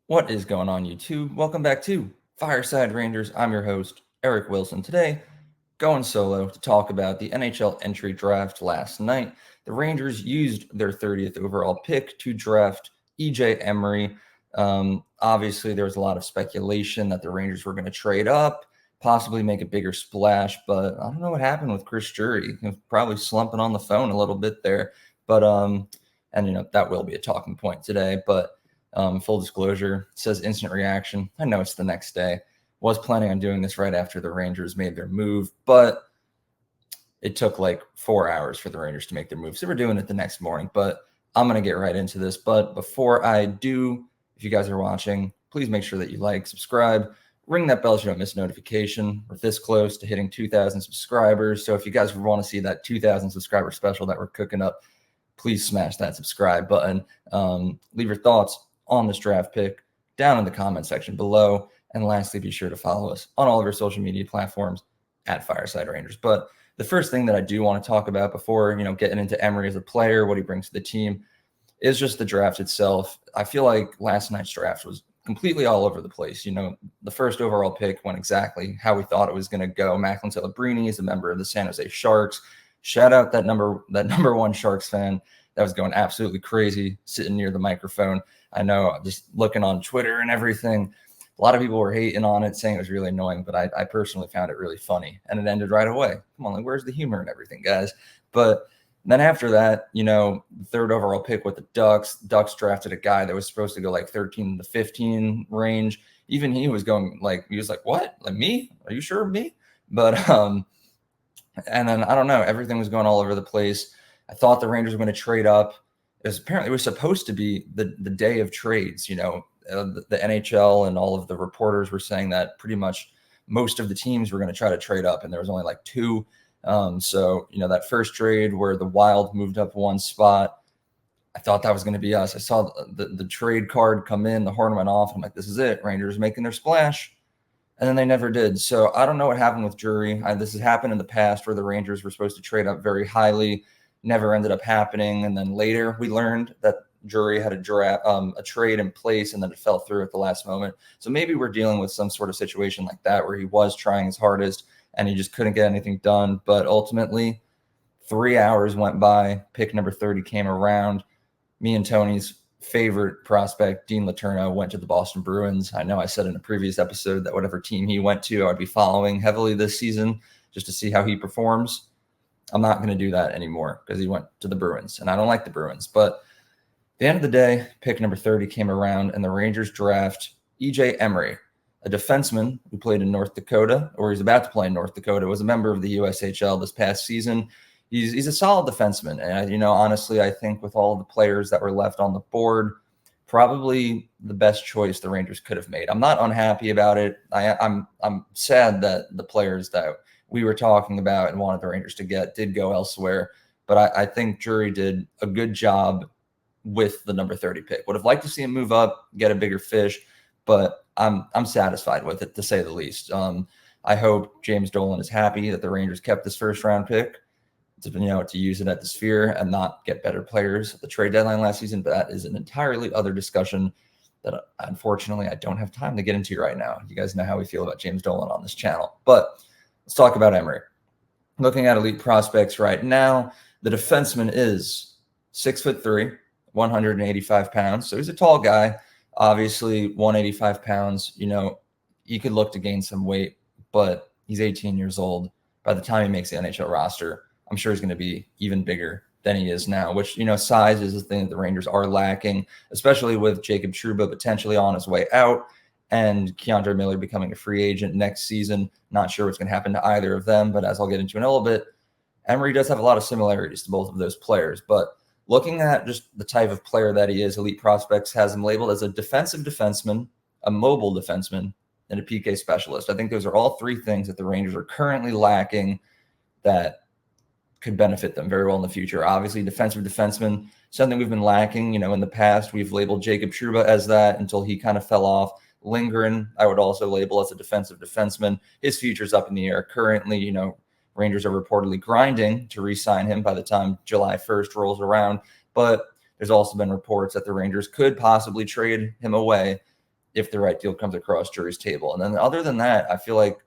What is going on, YouTube? Welcome back to Fireside Rangers. I'm your host, Eric Wilson. Today, going solo to talk about the NHL entry draft last night. The Rangers used their 30th overall pick to draft EJ Emery. Obviously, there was a lot of speculation that the Rangers were going to trade up, possibly make a bigger splash, but I don't know what happened with Chris Drury. He was probably slumping on the phone a little bit there, but that will be a talking point today, but full disclosure, it says instant reaction. I know it's the next day. Was planning on doing this right after the Rangers made their move, but it took like 4 hours for the Rangers to make their move. So we're doing it the next morning, but I'm going to get right into this. But before I do, if you guys are watching, please make sure that you like, subscribe, ring that bell so you don't miss a notification. We're this close to hitting 2,000 subscribers. So if you guys want to see that 2,000 subscriber special that we're cooking up, please smash that subscribe button. Leave your thoughts on this draft pick down in the comment section below. And lastly, be sure to follow us on all of our social media platforms at Fireside Rangers. But the first thing that I do want to talk about before, getting into Emery as a player, what he brings to the team, is just the draft itself. I feel like last night's draft was completely all over the place. The first overall pick went exactly how we thought it was going to go. Macklin Celebrini is a member of the San Jose Sharks. Shout out that number one Sharks fan that was going absolutely crazy sitting near the microphone. I know, just looking on Twitter and everything, a lot of people were hating on it, saying it was really annoying, but I personally found it really funny, and it ended right away. Come on, where's the humor and everything, guys? But then after that, the third overall pick with the Ducks drafted a guy that was supposed to go like 13 to 15 range. Even he was going he was like, what? Like me? Are you sure of me? But, and then I don't know, everything was going all over the place. I thought the Rangers were going to trade up. It was supposed to be the day of trades. The NHL and all of the reporters were saying that pretty much most of the teams were going to try to trade up, and there was only like two. So that first trade where the Wild moved up one spot, I thought that was going to be us. I saw the trade card come in, the horn went off. I'm like, this is it. Rangers making their splash. And then they never did. So I don't know what happened with Drury. This has happened in the past where the Rangers were supposed to trade up very highly, never ended up happening. And then later we learned that Drury had a trade in place, and then it fell through at the last moment. So maybe we're dealing with some sort of situation like that where he was trying his hardest and he just couldn't get anything done. But ultimately, 3 hours went by. Pick number 30 came around. Me and Tony's favorite prospect, Dean Letourneau, went to the Boston Bruins. I know I said in a previous episode that whatever team he went to, I would be following heavily this season just to see how he performs. I'm not going to do that anymore because he went to the Bruins, and I don't like the Bruins. But at the end of the day, pick number 30 came around, and the Rangers draft EJ Emery, a defenseman who played in North Dakota, or he's about to play in North Dakota, was a member of the USHL this past season. He's a solid defenseman. And, honestly, I think with all the players that were left on the board, probably the best choice the Rangers could have made. I'm not unhappy about it. I'm sad that the players that we were talking about and wanted the Rangers to get did go elsewhere. But I think Drury did a good job with the number 30 pick. Would have liked to see him move up, get a bigger fish, but I'm satisfied with it, to say the least. I hope James Dolan is happy that the Rangers kept this first round pick to use it at the Sphere and not get better players at the trade deadline last season. But that is an entirely other discussion that unfortunately I don't have time to get into right now. You guys know how we feel about James Dolan on this channel. But let's talk about Emery. Looking at elite prospects right now, the defenseman is 6'3", 185 pounds. So he's a tall guy. Obviously, 185 pounds, he could look to gain some weight, but he's 18 years old. By the time he makes the NHL roster, I'm sure he's going to be even bigger than he is now, which, size is the thing that the Rangers are lacking, especially with Jacob Trouba potentially on his way out and Keandre Miller becoming a free agent next season. Not sure what's going to happen to either of them, but as I'll get into in a little bit, Emery does have a lot of similarities to both of those players. But looking at just the type of player that he is, Elite Prospects has him labeled as a defensive defenseman, a mobile defenseman, and a PK specialist. I think those are all three things that the Rangers are currently lacking that could benefit them very well in the future. Obviously, defensive defenseman, something we've been lacking. In the past, we've labeled Jacob Trouba as that until he kind of fell off. Lindgren, I would also label as a defensive defenseman. His future's up in the air currently. Rangers are reportedly grinding to re-sign him by the time July 1st rolls around. But there's also been reports that the Rangers could possibly trade him away if the right deal comes across Drury's table. And then other than that, I feel like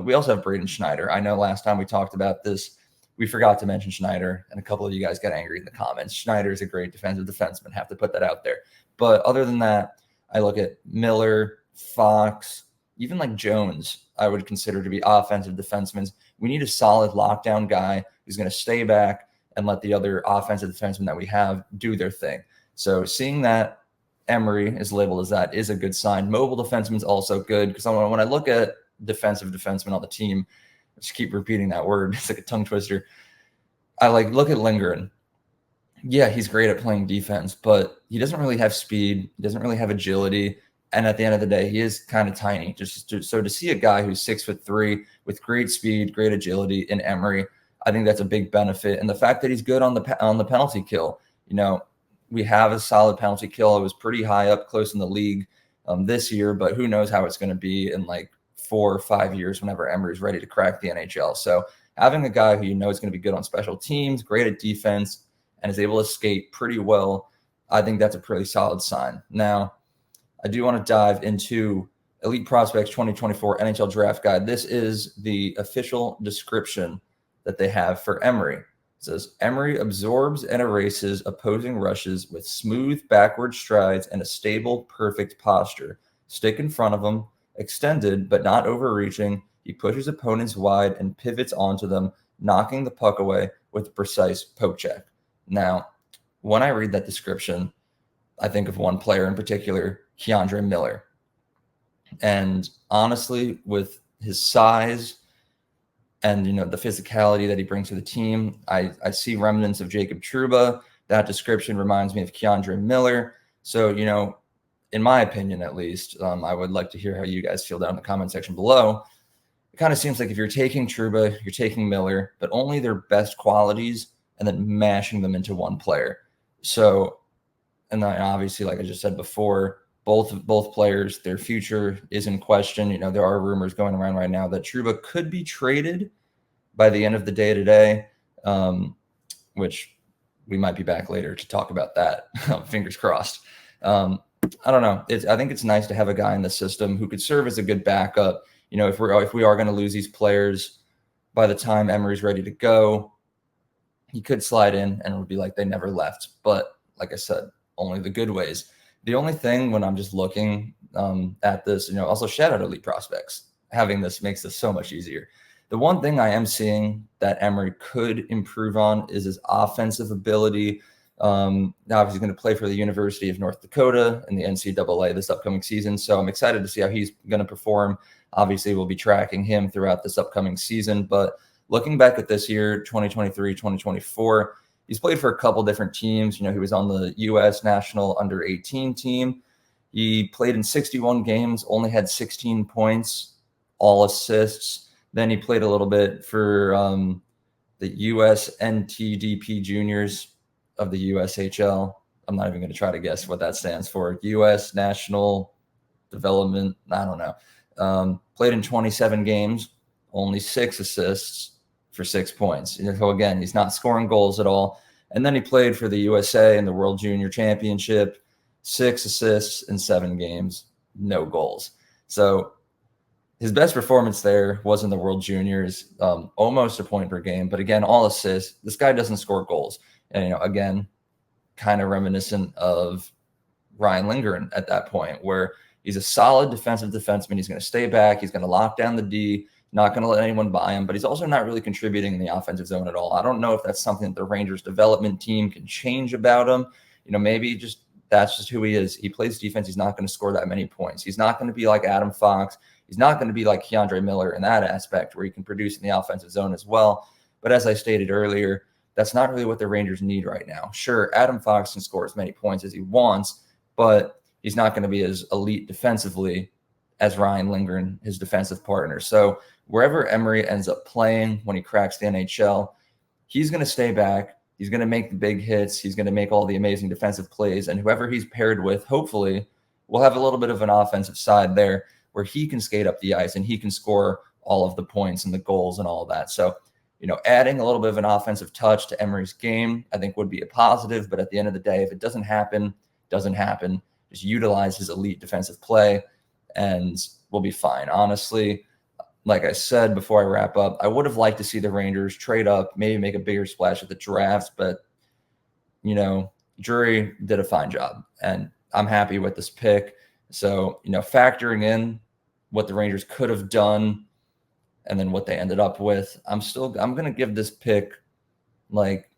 we also have Braden Schneider. I know last time we talked about this, we forgot to mention Schneider, and a couple of you guys got angry in the comments. Schneider is a great defensive defenseman. Have to put that out there. But other than that, I look at Miller, Fox, even like Jones, I would consider to be offensive defensemen. We need a solid lockdown guy who's going to stay back and let the other offensive defensemen that we have do their thing. So seeing that Emery is labeled as that is a good sign. Mobile defenseman is also good because when I look at defensive defensemen on the team, I just keep repeating that word. It's like a tongue twister. I look at Lindgren. Yeah, he's great at playing defense, but he doesn't really have speed. He doesn't really have agility. And at the end of the day, he is kind of tiny. So to see a guy who's 6'3" with great speed, great agility in Emery, I think that's a big benefit. And the fact that he's good on the penalty kill, we have a solid penalty kill. It was pretty high up close in the league this year, but who knows how it's going to be in 4 or 5 years whenever Emery's ready to crack the NHL. So having a guy who is going to be good on special teams, great at defense, and is able to skate pretty well, I think that's a pretty solid sign. Now, I do want to dive into Elite Prospects 2024 NHL Draft Guide. This is the official description that they have for Emery. It says, Emery absorbs and erases opposing rushes with smooth backward strides and a stable, perfect posture. Stick in front of him, extended but not overreaching. He pushes opponents wide and pivots onto them, knocking the puck away with a precise poke check. Now, when I read that description, I think of one player in particular, Keandre Miller. And honestly, with his size and the physicality that he brings to the team, I see remnants of Jacob Trouba. That description reminds me of Keandre Miller. So, in my opinion, at least, I would like to hear how you guys feel down in the comment section below. It kind of seems like if you're taking Trouba, you're taking Miller, but only their best qualities and then mashing them into one player. So, and then obviously, like I just said before, both players, their future is in question. There are rumors going around right now that Trouba could be traded by the end of the day today, which we might be back later to talk about that. Fingers crossed. I don't know. I think it's nice to have a guy in the system who could serve as a good backup. If we are going to lose these players by the time Emery's ready to go, he could slide in and it would be like they never left. But like I said, only the good ways. The only thing when I'm just looking at this, also shout out Elite Prospects. Having this makes this so much easier. The one thing I am seeing that Emery could improve on is his offensive ability. Now he's going to play for the University of North Dakota in the NCAA this upcoming season. So I'm excited to see how he's going to perform. Obviously, we'll be tracking him throughout this upcoming season. But looking back at this year, 2023, 2024, he's played for a couple different teams. He was on the U.S. national under-18 team. He played in 61 games, only had 16 points, all assists. Then he played a little bit for the U.S. NTDP Juniors of the USHL. I'm not even going to try to guess what that stands for. U.S. National Development. I don't know. Played in 27 games, only 6 assists for 6 points. So again, he's not scoring goals at all. And then he played for the USA in the World Junior Championship, 6 assists in 7 games, no goals. So his best performance there was in the World Juniors, almost a point per game. But again, all assists. This guy doesn't score goals. And, again, kind of reminiscent of Ryan Lindgren at that point, where he's a solid defensive defenseman. He's going to stay back. He's going to lock down the D, not going to let anyone by him, but he's also not really contributing in the offensive zone at all. I don't know if that's something that the Rangers development team can change about him. Maybe that's just who he is. He plays defense. He's not going to score that many points. He's not going to be like Adam Fox. He's not going to be like Keandre Miller in that aspect where he can produce in the offensive zone as well. But as I stated earlier, that's not really what the Rangers need right now. Sure, Adam Fox can score as many points as he wants, but he's not going to be as elite defensively as Ryan Lindgren, his defensive partner. So wherever Emery ends up playing when he cracks the NHL, he's going to stay back. He's going to make the big hits. He's going to make all the amazing defensive plays. And whoever he's paired with, hopefully, will have a little bit of an offensive side there where he can skate up the ice and he can score all of the points and the goals and all of that. So, adding a little bit of an offensive touch to Emery's game, I think would be a positive. But at the end of the day, if it doesn't happen, doesn't happen. Just utilize his elite defensive play and we'll be fine. Honestly, like I said before I wrap up, I would have liked to see the Rangers trade up, maybe make a bigger splash at the draft, but Drury did a fine job, and I'm happy with this pick. So, factoring in what the Rangers could have done and then what they ended up with, I'm going to give this pick like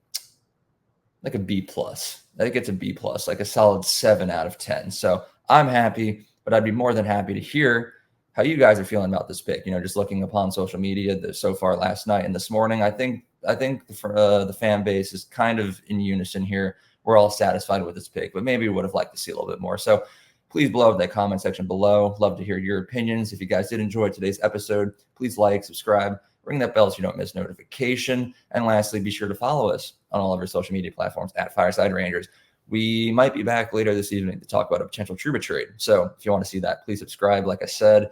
a B plus. I think it's a B plus, like a solid 7 out of 10. So I'm happy, but I'd be more than happy to hear how you guys are feeling about this pick. Just looking upon social media so far last night and this morning, I think the fan base is kind of in unison here. We're all satisfied with this pick, but maybe we would have liked to see a little bit more. So please blow up that comment section below. Love to hear your opinions. If you guys did enjoy today's episode, please like, subscribe, ring that bell so you don't miss notification. And lastly, be sure to follow us on all of our social media platforms at Fireside Rangers. We might be back later this evening to talk about a potential Trouba trade. So if you want to see that, please subscribe. Like I said,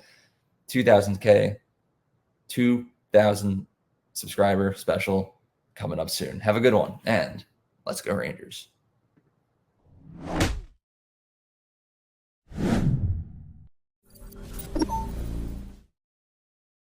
2,000 subscriber special coming up soon. Have a good one, and let's go Rangers.